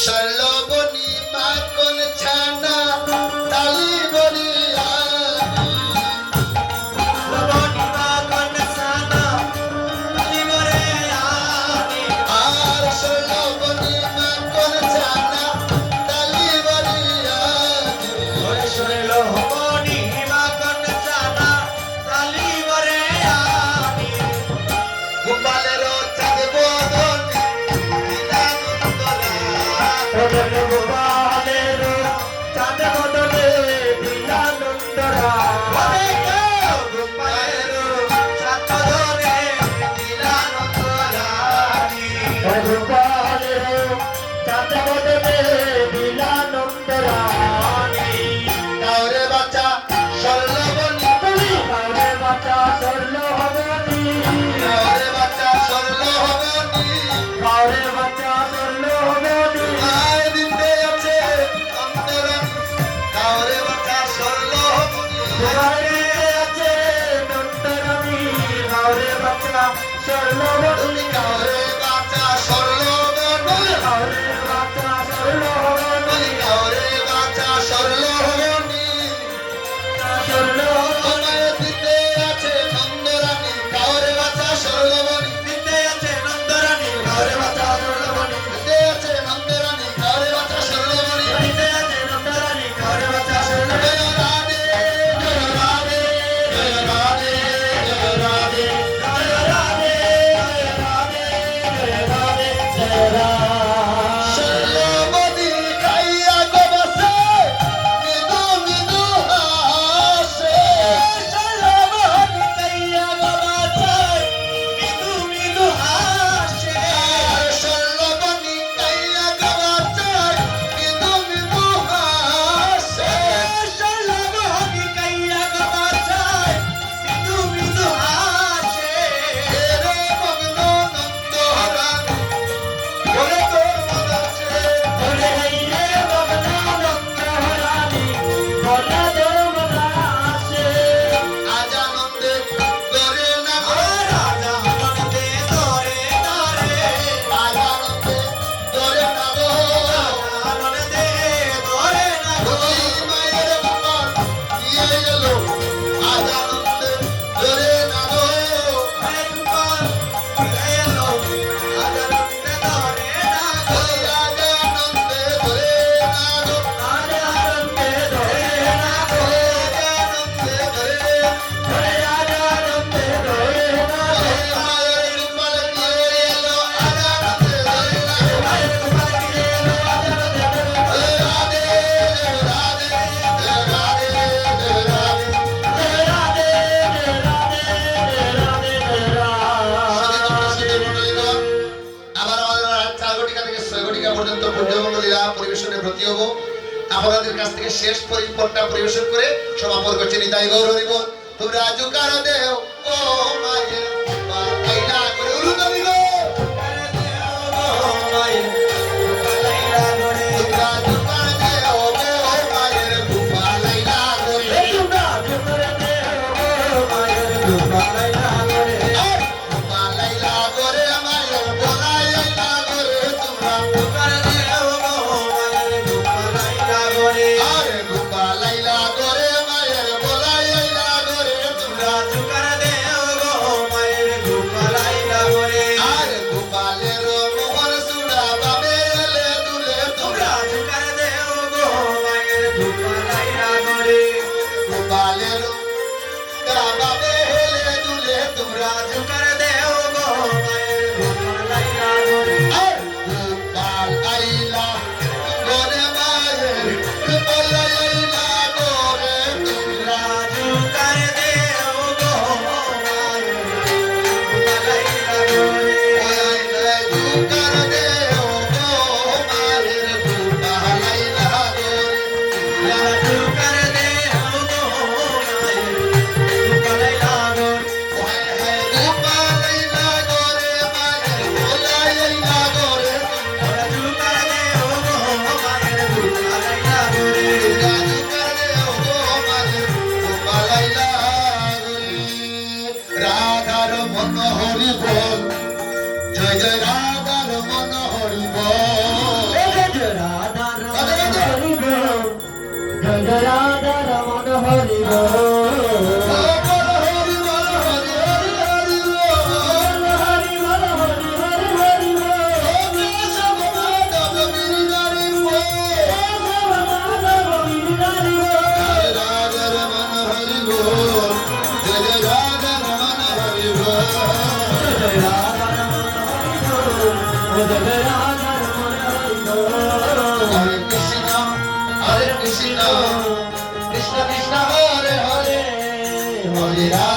ষোলবনি মাখন ছানা ডালি বরিয়া ষোলবনি মাখন ছানা ডালি বরিয়া আর ষোলবনি মাখন ছানা ডালি বরিয়া ষোলবনি মাখন ছানা ডালি বরিয়া গোপালের চাঁদ বদন গোপালের চাঁদ বদনে দিলানন্দরা গোপালের চাঁদ বদনে দিলানন্দরা গোপালের চাঁদ বদনে দিলানন্দরা কাউরে বাচ্চা ষোলবনি কাউরে বাচ্চা ষোলবনি কাউরে বাচ্চা ষোলবনি কাউরে বাচ্চা ষোলবনি ষোলবনি কাউরে বাচ্চা ষোলবনি কাউরে বাচ্চা ষোলবনি কাউরে বাচ্চা ষোলবনি ষোলবনি দিতে আছে নন্দরানী কাউরে বাচ্চা ষোলবনি দিতে আছে নন্দরানী কাউরে বাচ্চা ষোলবনি দিতে আছে নন্দরানী কাউরে বাচ্চা ষোলবনি দিতে আছে নন্দরানী কাউরে বাচ্চা ষোলবনি রাধে রাধে রাধে রাধে ষোলবনি খাইয়া গো বসে মৃদু মৃদু হাসে ষোলবনি খাইয়া গো বসে মৃদু মৃদু হাসে ষোলবনি খাইয়া গো বসে মৃদু মৃদু হাসে ষোলবনি খাইয়া গো বসে মৃদু মৃদু হাসে রে মগ্ন নন্দরানী ওরে তোর মদাছে ওরে রে মগ্ন নন্দরানী ওরে তোর মদাছে আজ আনন্দে তোরে না গো আজ আনন্দে তোরে না রে আজ আনন্দে তোরে না গো আজ আনন্দে তোরে না গো মায়ের গোপাল দিয়ে এলো আজ আনন্দে তোরে না গো মায়ের গোপাল দিয়ে এলো আজ আনন্দে তোরে না গো আজ আনন্দে তোরে না গো আজ আনন্দে তোরে না গো আজ আনন্দে তোরে আজ আনন্দে তোরে না গো মায়ের গোপাল দিয়ে এলো আজ আনন্দে তোরে না গো মায়ের গোপাল দিয়ে এলো আজ আনন্দে তোরে রাধে রাধে পরিবেশনে ব্রতী হবো আপনাদের কাছ থেকে শেষ পরিপন্থা পরিবেশন করে সমাপন করছে নিতাই গৌর হরিব তোমরা জোকার দেও ও মায়ের কাইলা করে উলু নবী গো মায়ের কাইলা করে তোমরা জোকার দেও ও মায়ের রূপা লাইলা করে তোমরা জোকার দেও ও মায়ের রূপা লাইলা করে রূপা লাইলা করে মায়ের বলাই লাইলা করে তোমরা জোকার দেও ও মায়ের রূপা লাইলা করে আরে রূপা লাইলা করে মায়ের বলাই লাইলা করে তোমরা জোকার দেও ও মায়ের রূপা লাইলা করে আরে গোপালের মোহর সুড়া বাবে এলে দুলে তোমরা জোকার দেও ও মায়ের রূপা লাইলা করে গোপালের বাবে এলে দুলে তোমরা জোকার দেও ও মায়ের রূপা লাইলা করে গোপাল আইলা করে মায়ের রূপা লাইলা করে তোমরা জোকার দেও ও মায়ের রূপা লাইলা করে ওই জোকার দেও ও মায়ের রূপা লাইলা করে জোকার দেও ও মায়ের রূপা লাইলা করে মন হরি বল জয় জয় রাধার মন হরি বল জয় রাধা রমন হরি বল জয় জয় রাধা রমন হরি বল Hare Krishna, Krishna Krishna Hare Hare, Hare Rama.